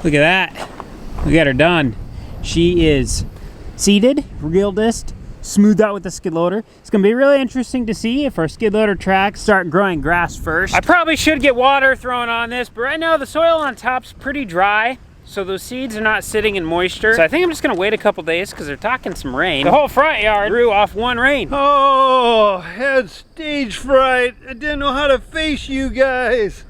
Look at that. We got her done. She is seeded, real disc, smoothed out with the skid loader. It's gonna be really interesting to see if our skid loader tracks start growing grass first. I probably should get water thrown on this, but right now the soil on top's pretty dry, so those seeds are not sitting in moisture. So I think I'm just gonna wait a couple days because they're talking some rain. The whole front yard grew off one rain. Oh, had stage fright. I didn't know how to face you guys.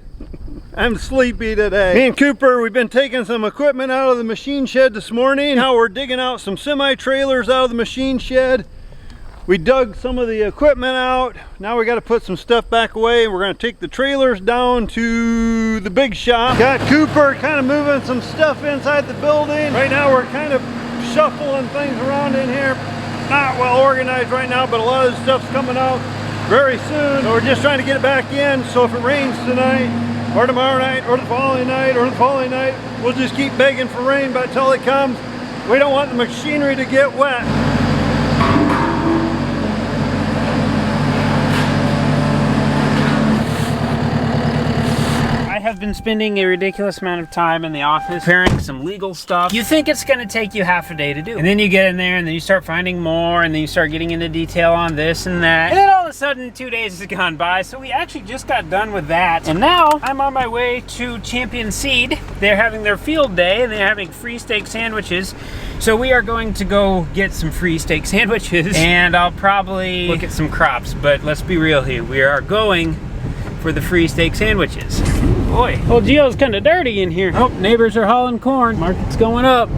I'm sleepy today. Me and Cooper, we've been taking some equipment out of the machine shed this morning. Now we're digging out some semi-trailers out of the machine shed. We dug some of the equipment out. Now we got to put some stuff back away. We're going to take the trailers down to the big shop. Got Cooper kind of moving some stuff inside the building. Right now we're kind of shuffling things around in here. Not well organized right now, but a lot of the stuff's coming out very soon. So we're just trying to get it back in. So if it rains tonight, or tomorrow night, or the following night, or the following night, we'll just keep begging for rain until it comes. We don't want the machinery to get wet. I have been spending a ridiculous amount of time in the office preparing some legal stuff. You think it's gonna take you half a day to do. And then you get in there and then you start finding more and then you start getting into detail on this and that. And then all of a sudden 2 days has gone by. So we actually just got done with that. And now I'm on my way to Champion Seed. They're having their field day and they're having free steak sandwiches. So we are going to go get some free steak sandwiches and I'll probably look at some crops. But let's be real here. We are going for the free steak sandwiches. Boy, old Geo's kind of dirty in here. Oh, neighbors are hauling corn. Market's going up.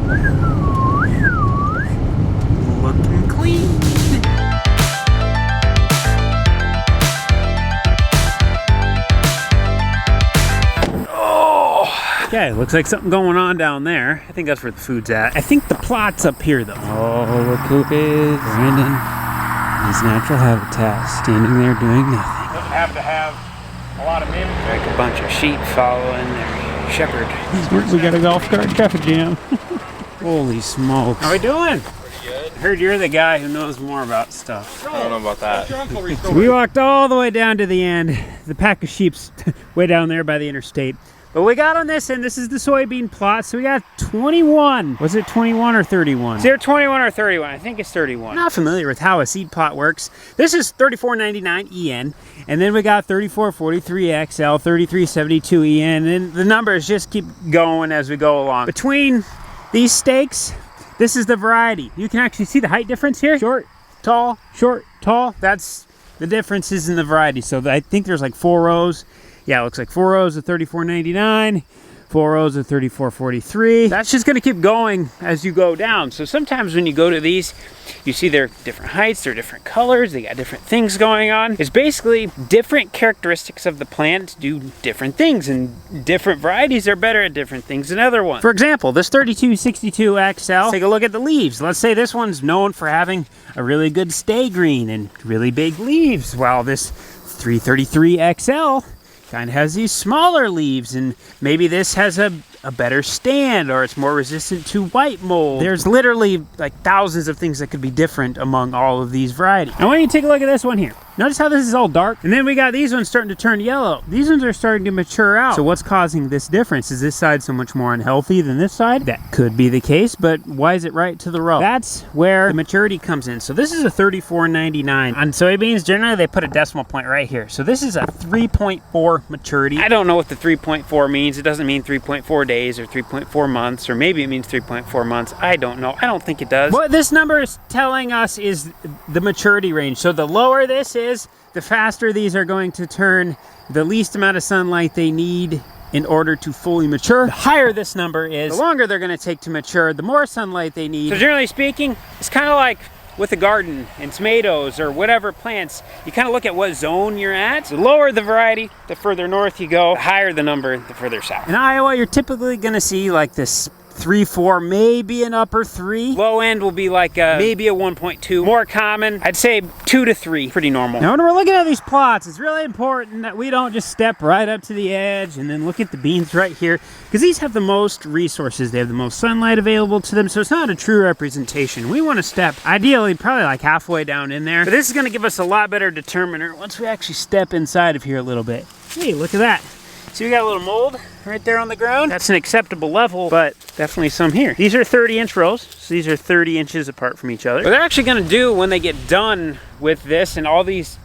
Looking clean. Oh! Okay, looks like something going on down there. I think that's where the food's at. I think the plot's up here though. Oh, look who it is. Brandon in his natural habitat, standing there doing nothing. Doesn't have to have a lot of mimicry. Like a bunch of sheep following their shepherd. We got a golf cart traffic jam. Holy smokes. How we doing? Pretty good. I heard you're the guy who knows more about stuff. I don't know about that. So we walked all the way down to the end. The pack of sheep's way down there by the interstate. But we got on this end, this is the soybean plot, so we got 21. Was it 21 or 31? Is there 21 or 31? I think it's 31. I'm not familiar with how a seed plot works. This is 34.99 EN, and then we got 34.43 XL, 33.72 EN, and the numbers just keep going as we go along. Between these stakes, this is the variety. You can actually see the height difference here. Short, tall, that's the differences in the variety. So I think there's like 4 rows. Yeah, it looks like 4 rows of 34.99, 4 rows of 34.43. That's just gonna keep going as you go down. So sometimes when you go to these, you see they're different heights, they're different colors, they got different things going on. It's basically different characteristics of the plant do different things, and different varieties are better at different things than other ones. For example, this 3262 XL, take a look at the leaves. Let's say this one's known for having a really good stay green and really big leaves, while this 333 XL kind of has these smaller leaves, and maybe this has a better stand, or it's more resistant to white mold. There's literally like thousands of things that could be different among all of these varieties. I want you to take a look at this one here. Notice how this is all dark, and then we got these ones starting to turn yellow. These ones are starting to mature out. So what's causing this difference? Is this side so much more unhealthy than this side? That could be the case, but why is it right to the row? That's where the maturity comes in. So this is a 34.99. On soybeans, generally they put a decimal point right here. So this is a 3.4 maturity. I don't know what the 3.4 means. It doesn't mean 3.4 days or 3.4 months, or maybe it means 3.4 months. I don't know. I don't think it does. What this number is telling us is the maturity range. So the lower this is, the faster these are going to turn, the least amount of sunlight they need in order to fully mature. The higher this number is, the longer they're going to take to mature, the more sunlight they need. So generally speaking, it's kind of like with a garden and tomatoes or whatever plants, you kind of look at what zone you're at. The lower the variety, the further north you go. The higher the number, the further south. In Iowa, you're typically going to see like this 3, 4, maybe an upper 3. Low end will be like maybe a 1.2. More common, I'd say 2 to 3, pretty normal. Now when we're looking at these plots, it's really important that we don't just step right up to the edge and then look at the beans right here, because these have the most resources. They have the most sunlight available to them, so it's not a true representation. We want to step, ideally, probably like halfway down in there. But this is going to give us a lot better determiner once we actually step inside of here a little bit. Hey, look at that. So we got a little mold right there on the ground. That's an acceptable level, but definitely some here. These are 30-inch rows, so these are 30 inches apart from each other. What they're actually gonna do when they get done with this and all these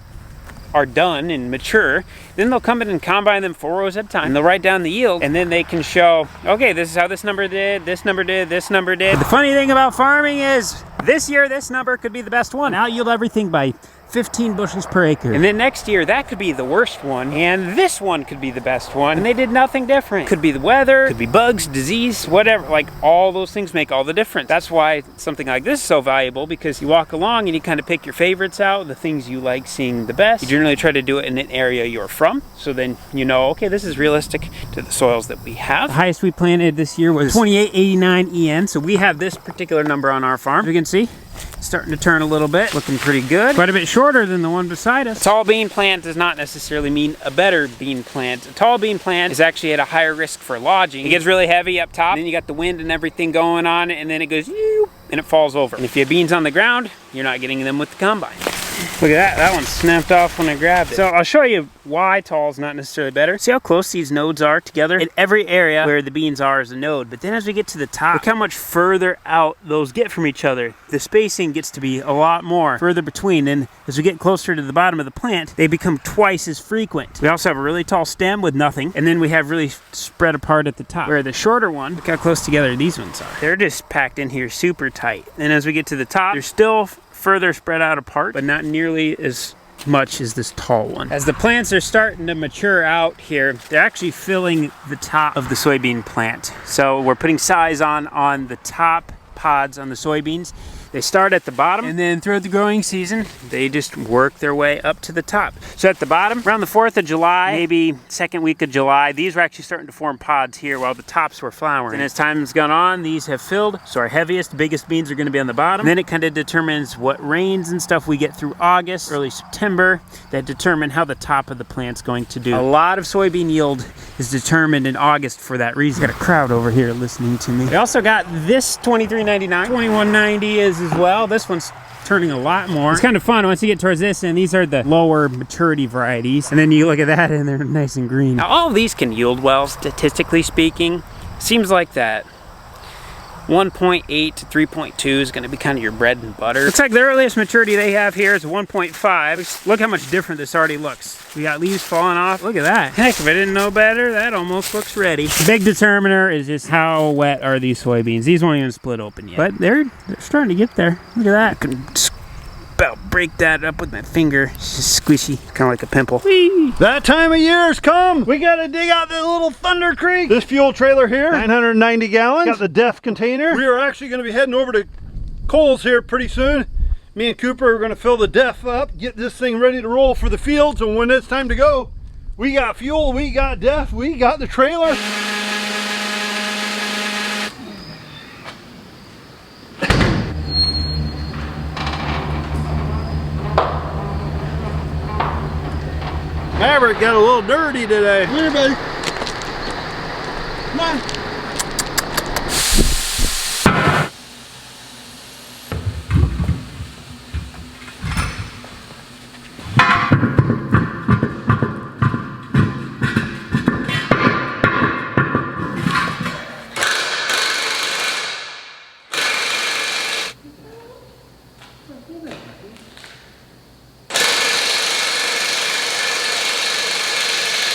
are done and mature, then they'll come in and combine them 4 rows at a time, and they'll write down the yield, and then they can show, okay, this is how this number did, this number did, this number did. But the funny thing about farming is this year this number could be the best one. I'll yield everything by 15 bushels per acre. And then next year, that could be the worst one, and this one could be the best one, and they did nothing different. Could be the weather, could be bugs, disease, whatever. Like, all those things make all the difference. That's why something like this is so valuable, because you walk along and you kind of pick your favorites out, the things you like seeing the best. You generally try to do it in an area you're from, so then you know, okay, this is realistic to the soils that we have. The highest we planted this year was 2889 EN, so we have this particular number on our farm. As you can see, starting to turn a little bit, looking pretty good. Quite a bit shorter than the one beside us. A tall bean plant does not necessarily mean a better bean plant. A tall bean plant is actually at a higher risk for lodging. It gets really heavy up top, and then you got the wind and everything going on, and then it goes, and it falls over. And if you have beans on the ground, you're not getting them with the combine. Look at that, that one snapped off when I grabbed it. So I'll show you why tall is not necessarily better. See how close these nodes are together? In every area where the beans are is a node, but then as we get to the top, look how much further out those get from each other. The spacing gets to be a lot more further between, and as we get closer to the bottom of the plant, they become twice as frequent. We also have a really tall stem with nothing, and then we have really spread apart at the top. Where the shorter one, look how close together these ones are. They're just packed in here super tight. And as we get to the top, they're still further spread out apart, but not nearly as much as this tall one. As the plants are starting to mature out here, they're actually filling the top of the soybean plant. So we're putting size on the top pods on the soybeans. They start at the bottom, and then throughout the growing season, they just work their way up to the top. So at the bottom, around the 4th of July, maybe second week of July, these were actually starting to form pods here while the tops were flowering. And as time's gone on, these have filled. So our heaviest, biggest beans are gonna be on the bottom. And then it kind of determines what rains and stuff we get through August, early September, that determine how the top of the plant's going to do. A lot of soybean yield is determined in August for that reason. Got a crowd over here listening to me. We also got this 23.99, 21.90 is as well. This one's turning a lot more. It's kind of fun once you get towards this, and these are the lower maturity varieties. And then you look at that and they're nice and green. Now all of these can yield well, statistically speaking. Seems like that 1.8 to 3.2 is going to be kind of your bread and butter. Looks like the earliest maturity they have here is 1.5. Look how much different this already looks. We got leaves falling off. Look at that. Heck, if I didn't know better, that almost looks ready. The big determiner is just how wet are these soybeans. These won't even split open yet. But they're starting to get there. Look at that. I can about break that up with my finger. It's just squishy, kind of like a pimple. Whee! That time of year has come. We gotta dig out the little Thunder Creek. This fuel trailer here, 990 gallons. Got the DEF container. We are actually gonna be heading over to Coles here pretty soon. Me and Cooper are gonna fill the DEF up, get this thing ready to roll for the fields, and when it's time to go, we got fuel, we got DEF, we got the trailer. Maverick got a little dirty today. Come here, buddy. Come on.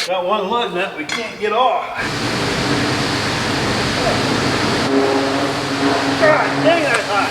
Got one lug nut we can't get off. God dang, that's hot.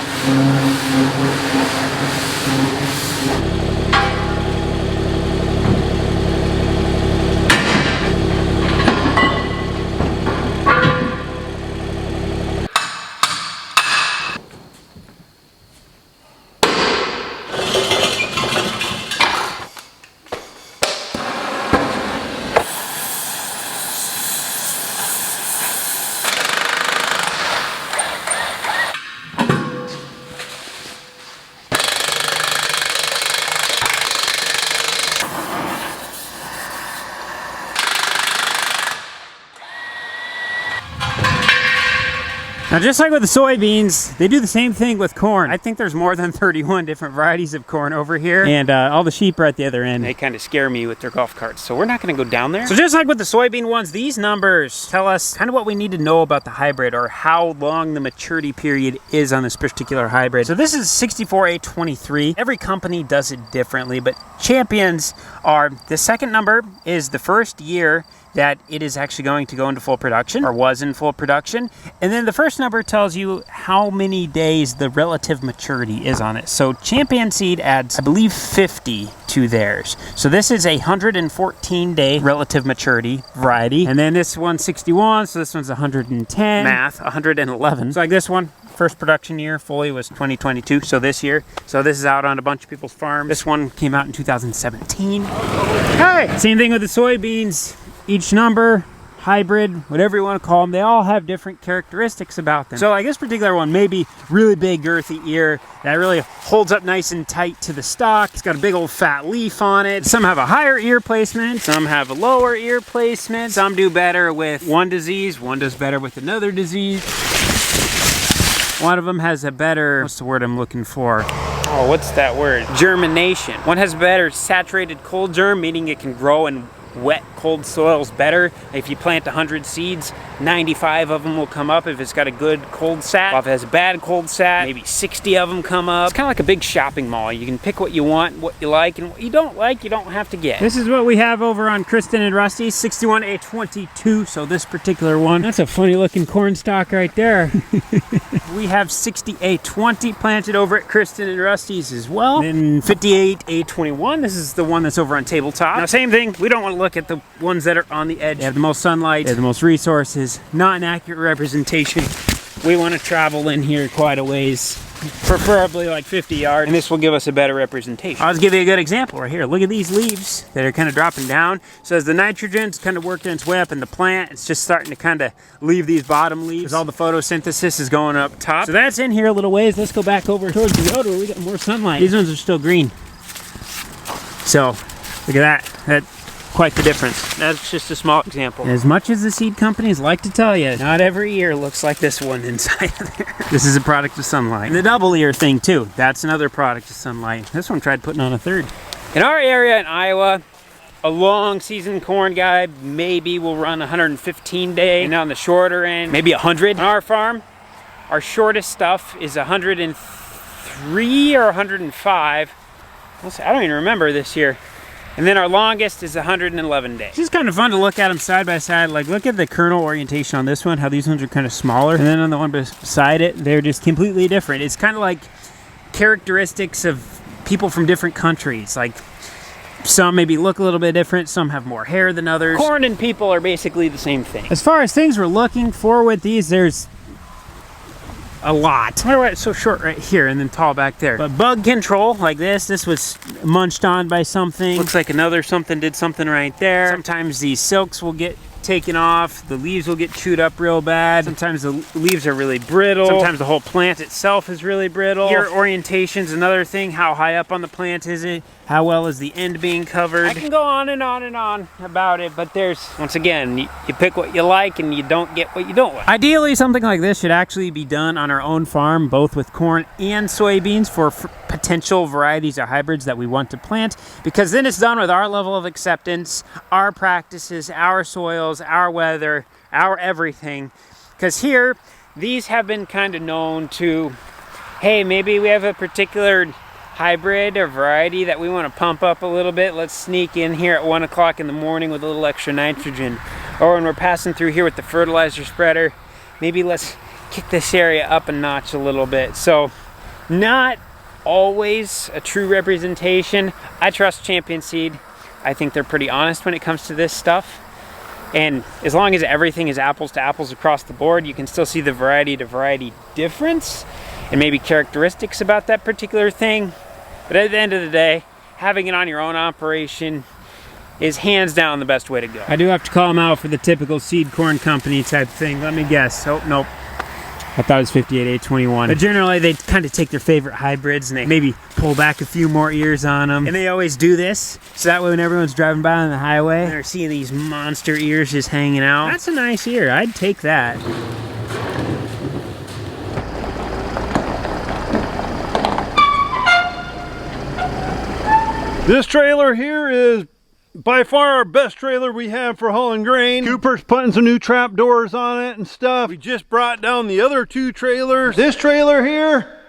Now, just like with the soybeans, they do the same thing with corn. I think there's more than 31 different varieties of corn over here, and all the sheep are at the other end. They kind of scare me with their golf carts, so we're not going to go down there. So just like with the soybean ones, these numbers tell us kind of what we need to know about the hybrid, or how long the maturity period is on this particular hybrid. So this is 64A23. Every company does it differently, but champions are, the second number is the first year that it is actually going to go into full production, or was in full production. And then the first number tells you how many days the relative maturity is on it. So Champion Seed adds, I believe, 50 to theirs. So this is a 114-day relative maturity variety. And then this one's 61, so this one's 110. Math, 111. So like this one, first production year fully was 2022, so this year. So this is out on a bunch of people's farms. This one came out in 2017. Hey! Same thing with the soybeans. Each number, hybrid, whatever you want to call them, they all have different characteristics about them. So like this particular one, maybe really big girthy ear that really holds up nice and tight to the stalk. It's got a big old fat leaf on it. Some have a higher ear placement, some have a lower ear placement. Some do better with one disease, one does better with another disease. One of them has a better, what's the word I'm looking for? Oh, what's that word? Germination. One has better saturated cold germ, meaning it can grow in wet, cold soils better. If you plant 100 seeds, 95 of them will come up if it's got a good cold sat. If it has a bad cold sat, maybe 60 of them come up. It's kind of like a big shopping mall. You can pick what you want, what you like, and what you don't like, you don't have to get. This is what we have over on Kristen and Rusty's, 61A22. So this particular one, that's a funny looking corn stalk right there. We have 60A20 planted over at Kristen and Rusty's as well. Then 58A21, this is the one that's over on tabletop. Now same thing, we don't want to look at the ones that are on the edge. They have the most sunlight, they have the most resources, not an accurate representation. We want to travel in here quite a ways, preferably like 50 yards, and this will give us a better representation. I'll just give you a good example right here. Look at these leaves that are kind of dropping down. So as the nitrogen's kind of working its way up in the plant, it's just starting to kind of leave these bottom leaves, because all the photosynthesis is going up top. So that's in here a little ways. Let's go back over towards the road where we got more sunlight. These ones are still green. So look at that. That's quite the difference. That's just a small example. As much as the seed companies like to tell you, not every ear looks like this one inside of there. This is a product of sunlight. And the double ear thing too, that's another product of sunlight. This one tried putting on a third. In our area in Iowa, a long season corn guy maybe will run 115 day, and on the shorter end, maybe 100. On our farm, our shortest stuff is 103 or 105. I don't even remember this year. And then our longest is 111 days. It's just kind of fun to look at them side by side. Like, look at the kernel orientation on this one, how these ones are kind of smaller. And then on the one beside it, they're just completely different. It's kind of like characteristics of people from different countries. Like, some maybe look a little bit different, some have more hair than others. Corn and people are basically the same thing. As far as things we're looking for with these, there's a lot. Why are it's so short right here and then tall back there? But bug control, like this was munched on by something. Looks like another something did something right there. Sometimes these silks will get taken off, the leaves will get chewed up real bad. Sometimes the leaves are really brittle. Sometimes the whole plant itself is really brittle. Ear orientation's another thing. How high up on the plant is it? How well is the end being covered? I can go on and on and on about it, but there's, once again, you pick what you like and you don't get what you don't like. Ideally, something like this should actually be done on our own farm, both with corn and soybeans for potential varieties or hybrids that we want to plant, because then it's done with our level of acceptance, our practices, our soils, our weather, our everything. Because here, these have been kind of known to, hey, maybe we have a particular hybrid or variety that we want to pump up a little bit. Let's sneak in here at 1 o'clock in the morning with a little extra nitrogen. Or when we're passing through here with the fertilizer spreader, maybe let's kick this area up a notch a little bit. So not always a true representation. I trust Champion Seed. I think they're pretty honest when it comes to this stuff. And as long as everything is apples to apples across the board, you can still see the variety to variety difference and maybe characteristics about that particular thing. But at the end of the day, having it on your own operation is hands down the best way to go. I do have to call them out for the typical seed corn company type thing. Let me guess. Oh, nope. I thought it was 58A21. But generally, they kind of take their favorite hybrids and they maybe pull back a few more ears on them. And they always do this, so that way when everyone's driving by on the highway, they're seeing these monster ears just hanging out. That's a nice ear. I'd take that. This trailer here is by far our best trailer we have for hauling grain. Cooper's putting some new trap doors on it and stuff. We just brought down the other 2 trailers. This trailer here,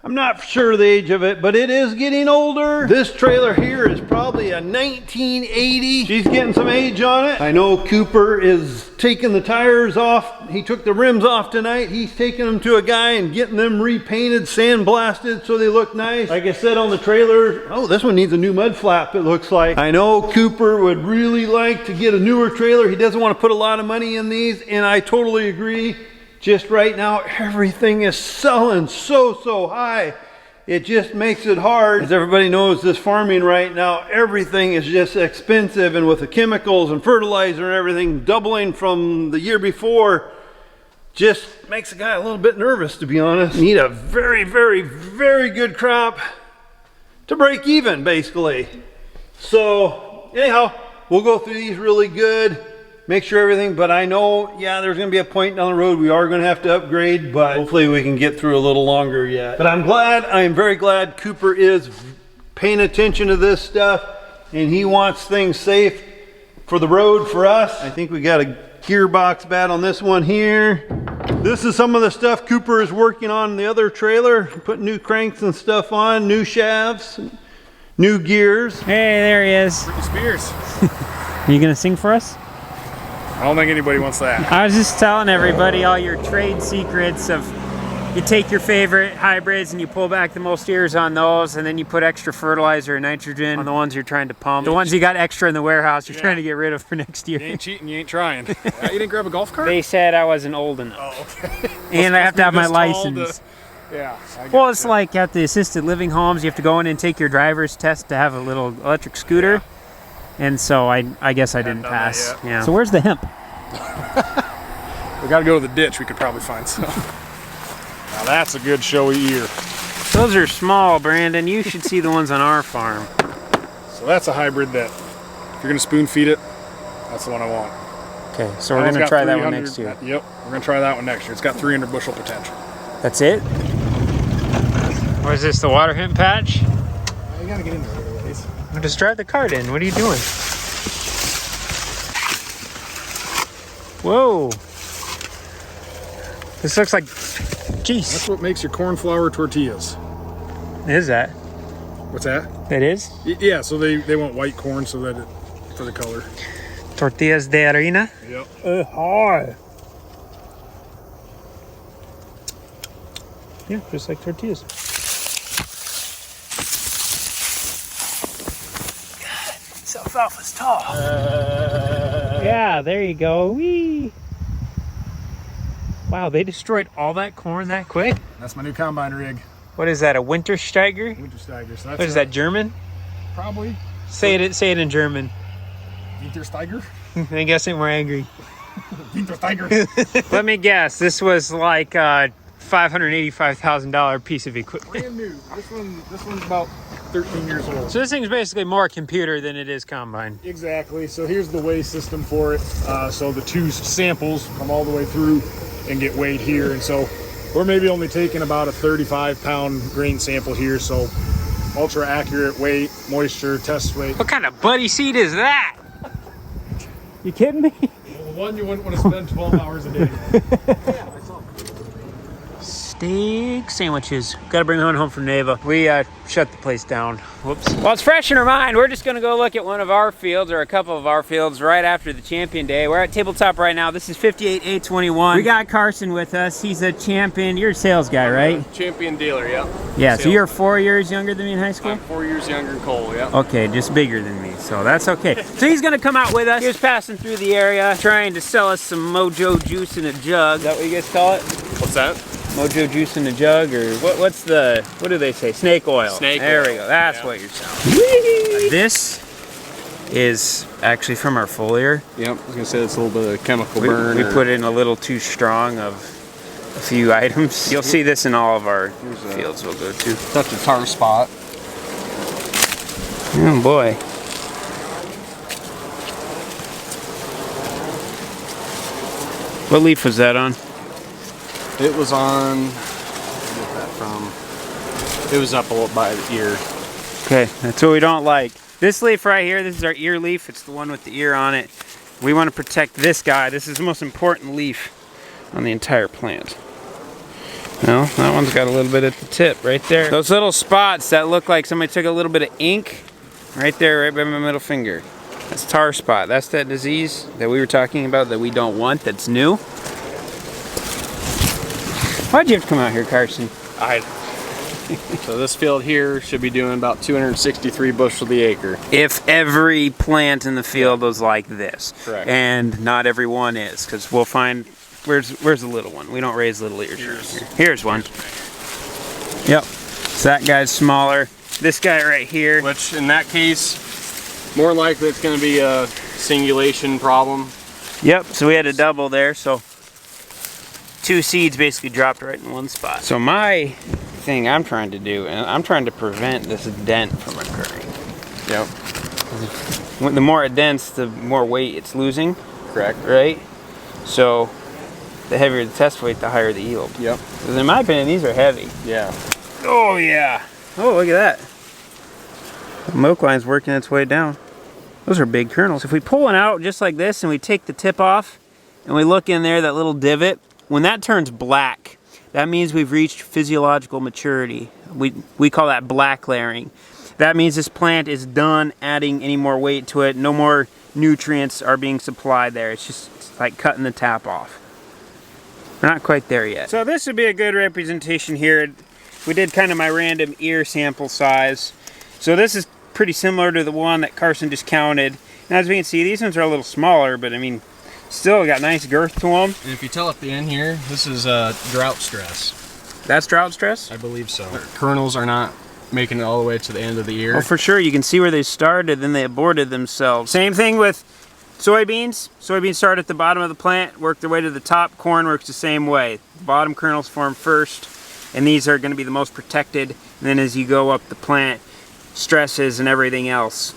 I'm not sure the age of it, but it is getting older. This trailer here is probably a 1980. She's getting some age on it. I know Cooper is taking the tires off. He took the rims off tonight. He's taking them to a guy and getting them repainted, sandblasted so they look nice. Like I said on the trailer, oh, this one needs a new mud flap, it looks like. I know Cooper would really like to get a newer trailer. He doesn't want to put a lot of money in these, and I totally agree. Just right now, everything is selling so high. It just makes it hard. As everybody knows, this farming right now, everything is just expensive, and with the chemicals and fertilizer and everything doubling from the year before, just makes a guy a little bit nervous, to be honest. You need a very good crop to break even, basically. So anyhow, we'll go through these really good. Make sure everything, but I know, yeah, there's gonna be a point down the road we are gonna have to upgrade, but hopefully we can get through a little longer yet. But I am very glad Cooper is paying attention to this stuff, and he wants things safe for the road for us. I think we got a gearbox bad on this one here. This is some of the stuff Cooper is working on in the other trailer, putting new cranks and stuff on, new shafts, new gears. Hey, there he is. Ricky Spears. Are you gonna sing for us? I don't think anybody wants that. I was just telling everybody all your trade secrets of you take your favorite hybrids and you pull back the most ears on those, and then you put extra fertilizer and nitrogen on the ones you're trying to pump. The ones you got extra in the warehouse you're trying to get rid of for next year. You ain't cheating, you ain't trying. You didn't grab a golf cart? They said I wasn't old enough. Oh, okay. And I have to have my license. Yeah. Well, it's like at the assisted living homes, you have to go in and take your driver's test to have a little electric scooter. Yeah. And so I guess I didn't pass. Yeah. So where's the hemp? We got to go to the ditch. We could probably find some. Now that's a good showy ear. Those are small, Brandon. You should see the ones on our farm. So that's a hybrid that, if you're going to spoon feed it, that's the one I want. Okay, so we're going to try that one next year. Yep, we're going to try that one next year. It's got 300 bushel potential. That's it? Or is this the water hemp patch? You got to get in there a little ways. Just drive the cart in. What are you doing? Whoa. This looks like, jeez. That's what makes your corn flour tortillas. Is that? What's that? That is? Yeah, so they want white corn so that for the color. Tortillas de harina? Yep. Hard. Yeah, just like tortillas. God, this alfalfa's tall. Yeah, there you go. Whee! Wow, they destroyed all that corn that quick? That's my new combine rig. What is that, a Wintersteiger? Wintersteiger. So that's what is that, German? Probably. Say it in German. Wintersteiger? I guess I'm more angry. Wintersteiger. Let me guess, this was like a $585,000 piece of equipment. Brand new. This one's about 13 years old. So this thing's basically more computer than it is combine. Exactly. So here's the weigh system for it. So the 2 samples come all the way through and get weighed here. And so we're maybe only taking about a 35-pound grain sample here. So ultra accurate weight, moisture, test weight. What kind of buddy seat is that? You kidding me? Well, the one you wouldn't want to spend 12 hours a day. Steak sandwiches. Gotta bring one home from Hneiva. We shut the place down. Whoops. Well, it's fresh in our mind. We're just gonna go look at one of our fields, or a couple of our fields, right after the champion day. We're at Tabletop right now. This is 58A21. We got Carson with us. He's a champion. You're a sales guy, right? Champion dealer, yeah. Yeah, so you're 4 years younger than me in high school? I'm 4 years younger than Cole, yeah. Okay, just bigger than me, so that's okay. So he's gonna come out with us. He was passing through the area, trying to sell us some Mojo juice in a jug. Is that what you guys call it? What's that? Mojo juice in a jug, or what do they say? Snake oil. Snake there oil. we go. That's what you're selling. This is actually from our foliar. Yep, I was gonna say it's a little bit of chemical burn. We put in a little too strong of a few items. You'll see this in all of our fields we'll go to. Touch a tar spot. Oh boy. What leaf was that on? It was on, where did I get that from? It was up a little by the ear. Okay, that's what we don't like. This leaf right here, this is our ear leaf. It's the one with the ear on it. We want to protect this guy. This is the most important leaf on the entire plant. Well, that one's got a little bit at the tip right there. Those little spots that look like somebody took a little bit of ink right there, right by my middle finger. That's tar spot. That's that disease that we were talking about that we don't want, that's new. Why'd you have to come out here, Carson? So this field here should be doing about 263 bushel the acre. If every plant in the field was like this. Correct. And not every one is, because we'll find, where's the little one? We don't raise little ears here. Here's one. Yep. So that guy's smaller. This guy right here. Which in that case, more than likely it's going to be a singulation problem. Yep, so we had a double there, so 2 seeds basically dropped right in one spot. So my thing I'm trying to do, and I'm trying to prevent this dent from occurring. Yep. The more it dents, the more weight it's losing. Correct. Right? So the heavier the test weight, the higher the yield. Yep. Because in my opinion, these are heavy. Yeah. Oh yeah. Oh, look at that. The milk line's working its way down. Those are big kernels. If we pull one out just like this and we take the tip off and we look in there, that little divot, when that turns black, that means we've reached physiological maturity. We call that black layering. That means this plant is done adding any more weight to it. No more nutrients are being supplied there. It's just like cutting the tap off. We're not quite there yet. So this would be a good representation here. We did kind of my random ear sample size. So this is pretty similar to the one that Carson just counted. And as we can see, these ones are a little smaller, but I mean, still got nice girth to them. And if you tell at the end here, this is drought stress. That's drought stress? I believe so. Their kernels are not making it all the way to the end of the ear. Well, for sure. You can see where they started, then they aborted themselves. Same thing with soybeans. Soybeans start at the bottom of the plant, work their way to the top. Corn works the same way. The bottom kernels form first, and these are going to be the most protected. And then as you go up the plant, stresses and everything else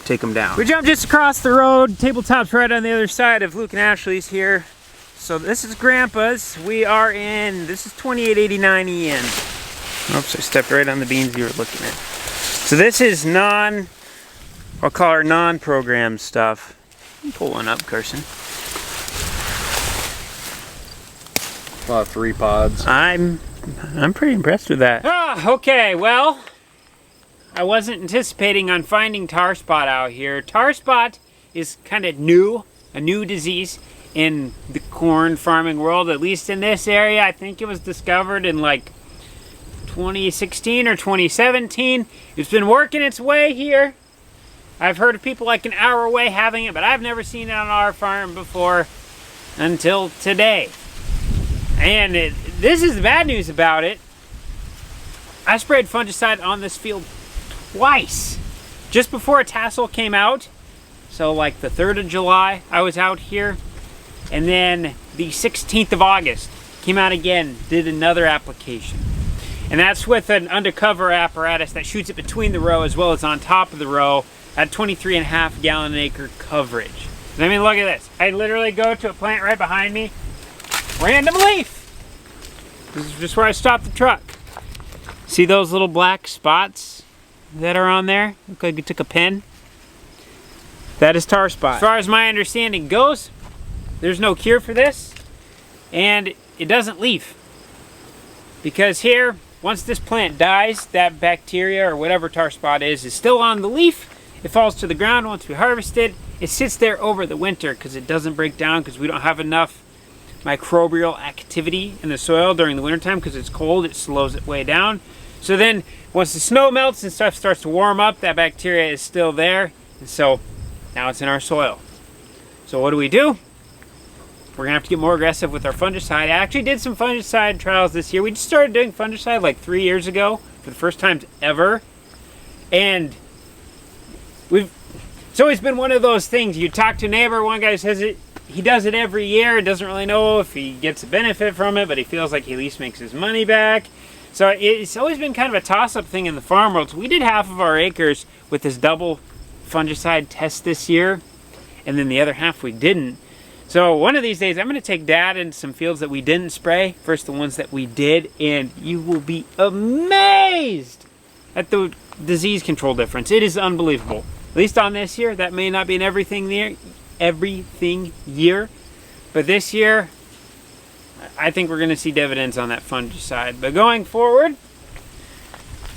take them down. We jumped just across the road. Tabletop's right on the other side of Luke and Ashley's here. So this is Grandpa's. We are in, this is 2889 Ian. Oops, I stepped right on the beans you were looking at. So this is I'll call her non-programmed stuff. You can pull one up, Carson. About 3 pods. I'm pretty impressed with that. Okay, well, I wasn't anticipating on finding tar spot out here. Tar spot is kind of new, a new disease in the corn farming world, at least in this area. I think it was discovered in like 2016 or 2017. It's been working its way here. I've heard of people like an hour away having it, but I've never seen it on our farm before until today. And this is the bad news about it. I sprayed fungicide on this field twice. Just before a tassel came out, so like the 3rd of July, I was out here. And then the 16th of August, came out again, did another application. And that's with an undercover apparatus that shoots it between the row as well as on top of the row at 23.5 gallon an acre coverage. And I mean, look at this. I literally go to a plant right behind me, random leaf. This is just where I stopped the truck. See those little black spots that are on there? Look like you took a pen. That is tar spot. As far as my understanding goes, there's no cure for this, and it doesn't leaf. Because here, once this plant dies, that bacteria or whatever tar spot is still on the leaf. It falls to the ground once we harvest it. It sits there over the winter because it doesn't break down because we don't have enough microbial activity in the soil during the wintertime because it's cold, it slows it way down. So then once the snow melts and stuff starts to warm up, that bacteria is still there, and so now it's in our soil. So what do? We're gonna have to get more aggressive with our fungicide. I actually did some fungicide trials this year. We just started doing fungicide like 3 years ago for the first time ever, and it's always been one of those things. You talk to a neighbor, one guy says he does it every year, doesn't really know if he gets a benefit from it, but he feels like he at least makes his money back. So it's always been kind of a toss-up thing in the farm world. So we did half of our acres with this double fungicide test this year, and then the other half we didn't. So one of these days I'm going to take Dad into some fields that we didn't spray, first the ones that we did, and you will be amazed at the disease control difference. It is unbelievable. At least on this year. That may not be in everything year, but this year I think we're going to see dividends on that fungicide. But going forward,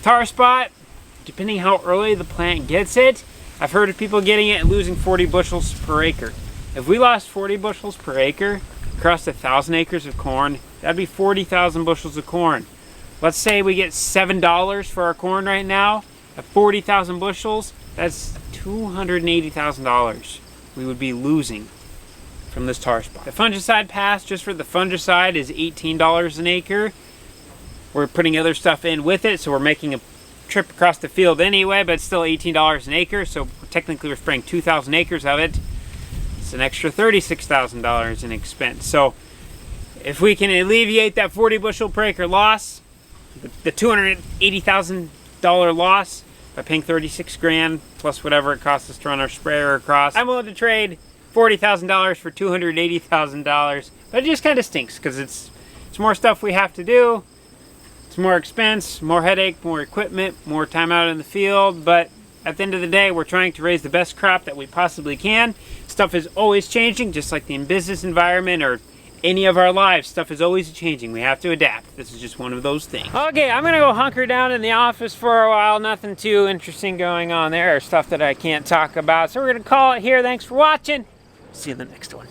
tar spot, depending how early the plant gets it, I've heard of people getting it and losing 40 bushels per acre. If we lost 40 bushels per acre across 1,000 acres of corn, that'd be 40,000 bushels of corn. Let's say we get $7 for our corn right now at 40,000 bushels, that's $280,000 we would be losing from this tar spot. The fungicide pass just for the fungicide is $18 an acre. We're putting other stuff in with it, so we're making a trip across the field anyway, but it's still $18 an acre, so technically we're spraying 2,000 acres of it. It's an extra $36,000 in expense. So if we can alleviate that 40 bushel per acre loss, the $280,000 loss, by paying 36 grand plus whatever it costs us to run our sprayer across, I'm willing to trade $40,000 for $280,000. But it just kind of stinks because it's more stuff we have to do. It's more expense, more headache, more equipment, more time out in the field. But at the end of the day, we're trying to raise the best crop that we possibly can. Stuff is always changing, just like the business environment or any of our lives. Stuff is always changing. We have to adapt. This is just one of those things. Okay, I'm gonna go hunker down in the office for a while. Nothing too interesting going on there, or stuff that I can't talk about. So we're gonna call it here. Thanks for watching. See you in the next one.